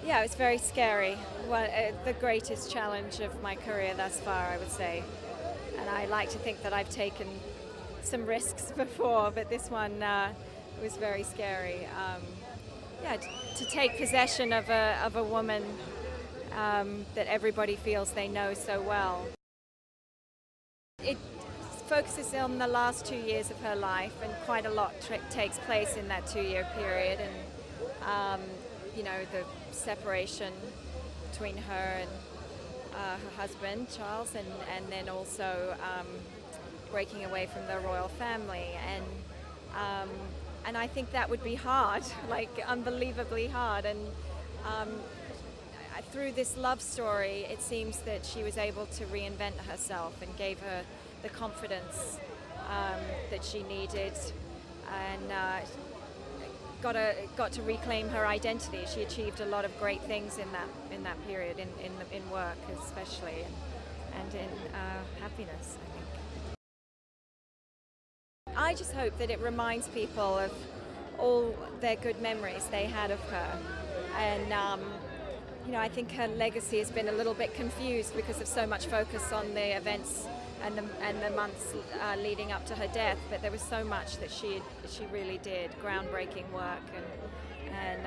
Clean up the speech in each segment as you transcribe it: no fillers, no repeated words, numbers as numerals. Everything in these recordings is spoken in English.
Yeah, it was very scary. The greatest challenge of my career thus far, I would say. And I like to think that I've taken some risks before, but this one was very scary. Yeah, to take possession of a woman that everybody feels they know so well. It focuses on the last 2 years of her life, and quite a lot takes place in that 2-year period. And you know, the separation between her and her husband Charles, and then also breaking away from the royal family, and I think that would be hard, like unbelievably hard. And through this love story, it seems that she was able to reinvent herself and gave her the confidence that she needed, and got to reclaim her identity. She achieved a lot of great things in that period, in work especially, and in happiness, I think. I just hope that it reminds people of all their good memories they had of her, and you know, I think her legacy has been a little bit confused because of so much focus on the events and the months leading up to her death. But there was so much that she really did, groundbreaking work, and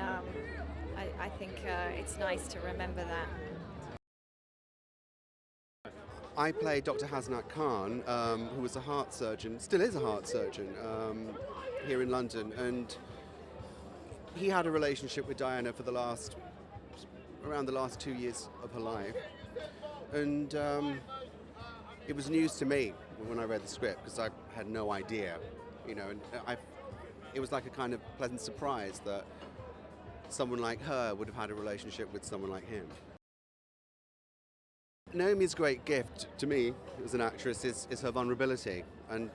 I think it's nice to remember that. I played Dr. Hasnat Khan, who was a heart surgeon, still is a heart surgeon, here in London, and he had a relationship with Diana for around the last 2 years of her life, and it was news to me when I read the script, because I had no idea, you know, and it was like a kind of pleasant surprise that someone like her would have had a relationship with someone like him. Naomi's great gift to me as an actress is her vulnerability, and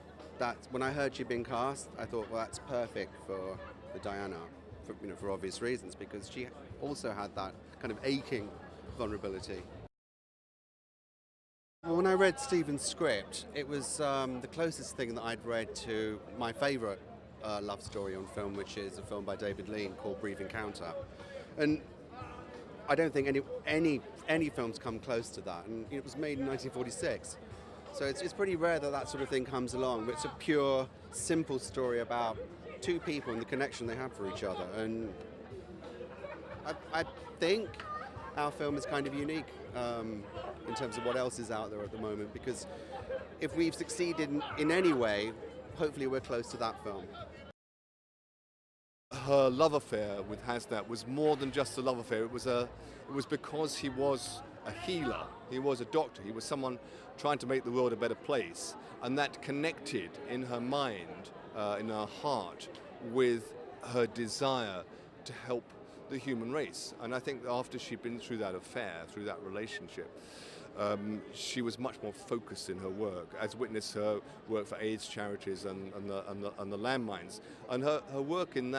when I heard she'd been cast, I thought, well, that's perfect for Diana, for obvious reasons, because she also had that kind of aching vulnerability. Well, when I read Stephen's script, it was the closest thing that I'd read to my favourite love story on film, which is a film by David Lean called Brief Encounter. And I don't think any films come close to that, and it was made in 1946. So it's pretty rare that sort of thing comes along, but it's a pure, simple story about two people and the connection they have for each other. And I think our film is kind of unique in terms of what else is out there at the moment, because if we've succeeded in any way, hopefully we're close to that film. Her love affair with Hasnat was more than just a love affair. It was because he was a healer. He was a doctor. He was someone trying to make the world a better place, and that connected in her mind, in her heart, with her desire to help the human race. And I think after she'd been through that affair, through that relationship, she was much more focused in her work, as witness her work for AIDS charities and the landmines. And her work in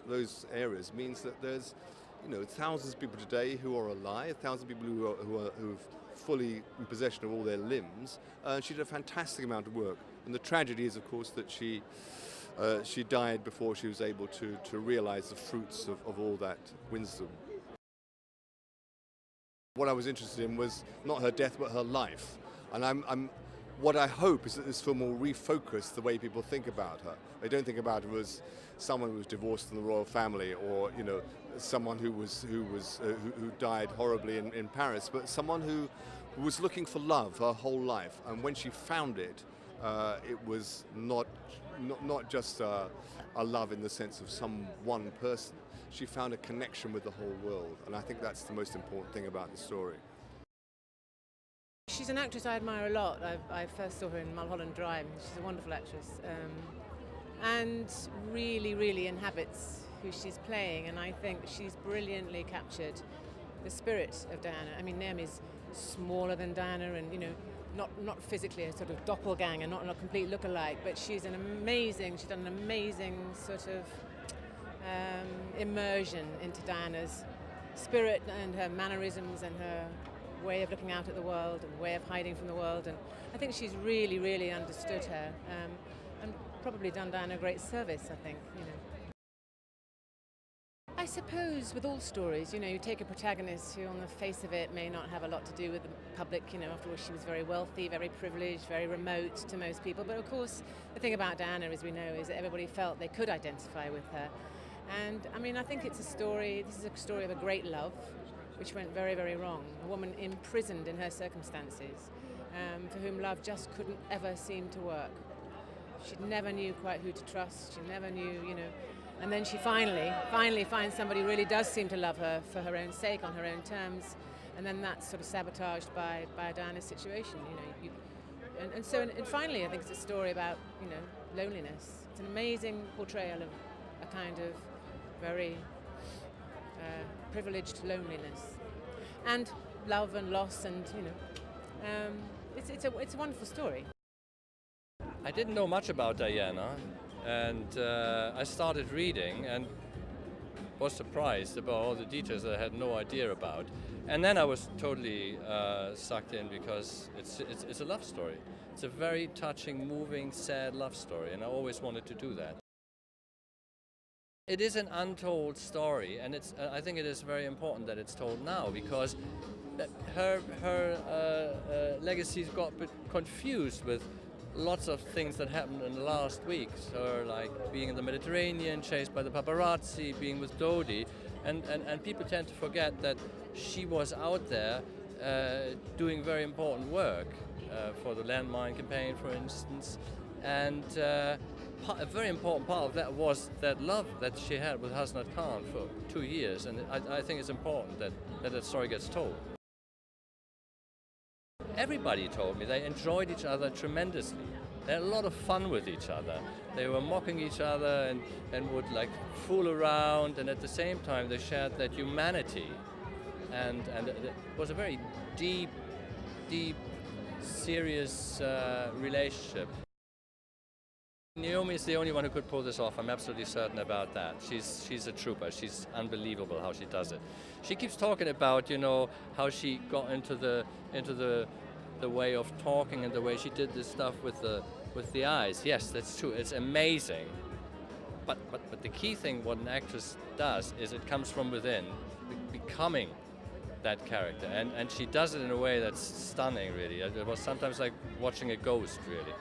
those areas means that there's, you know, thousands of people today who are alive, thousands of people who've fully in possession of all their limbs. She did a fantastic amount of work. And the tragedy is, of course, that she died before she was able to realize the fruits of all that wisdom. What I was interested in was not her death, but her life. And what I hope is that this film will refocus the way people think about her. They don't think about her as someone who was divorced from the royal family, or, you know, someone who died horribly in Paris, but someone who was looking for love her whole life. And when she found it, it was not just a love in the sense of some one person. She found a connection with the whole world, and I think that's the most important thing about the story. She's an actress I admire a lot. I first saw her in Mulholland Drive. She's a wonderful actress, and really inhabits who she's playing, and I think she's brilliantly captured the spirit of Diana. I mean, Naomi's smaller than Diana, and, you know, not physically a sort of doppelganger, not a complete look-alike, but she's done an amazing sort of immersion into Diana's spirit and her mannerisms and her way of looking out at the world and way of hiding from the world. And I think she's really understood her, and probably done Diana a great service, I think, you know. I suppose with all stories, you take a protagonist who on the face of it may not have a lot to do with the public, after all she was very wealthy, very privileged, very remote to most people. But of course, the thing about Diana, as we know, is that everybody felt they could identify with her. And I mean, I think this is a story of a great love, which went very, very wrong. A woman imprisoned in her circumstances, for whom love just couldn't ever seem to work. She never knew quite who to trust, she never knew, and then she finally finds somebody who really does seem to love her for her own sake, on her own terms, and then that's sort of sabotaged by Diana's situation, and finally I think it's a story about, loneliness. It's an amazing portrayal of a kind of very privileged loneliness, and love and loss, and it's a wonderful story. I didn't know much about Diana, and I started reading and was surprised about all the details that I had no idea about. And then I was totally sucked in, because it's a love story. It's a very touching, moving, sad love story, and I always wanted to do that. It is an untold story, and I think it is very important that it's told now, because her legacy got a bit confused with lots of things that happened in the last weeks, her like being in the Mediterranean, chased by the paparazzi, being with Dodi, and people tend to forget that she was out there doing very important work for the landmine campaign, for instance, and a very important part of that was that love that she had with Hasnat Khan for 2 years, and I think it's important that story gets told. Everybody told me they enjoyed each other tremendously. They had a lot of fun with each other. They were mocking each other and would like fool around, and at the same time they shared that humanity. And it was a very deep, serious relationship. Naomi is the only one who could pull this off. I'm absolutely certain about that. She's a trooper. She's unbelievable how she does it. She keeps talking about, how she got into the way of talking and the way she did this stuff with the eyes. Yes, that's true. It's amazing. But the key thing what an actress does is it comes from within, becoming that character, and she does it in a way that's stunning, really. It was sometimes like watching a ghost, really.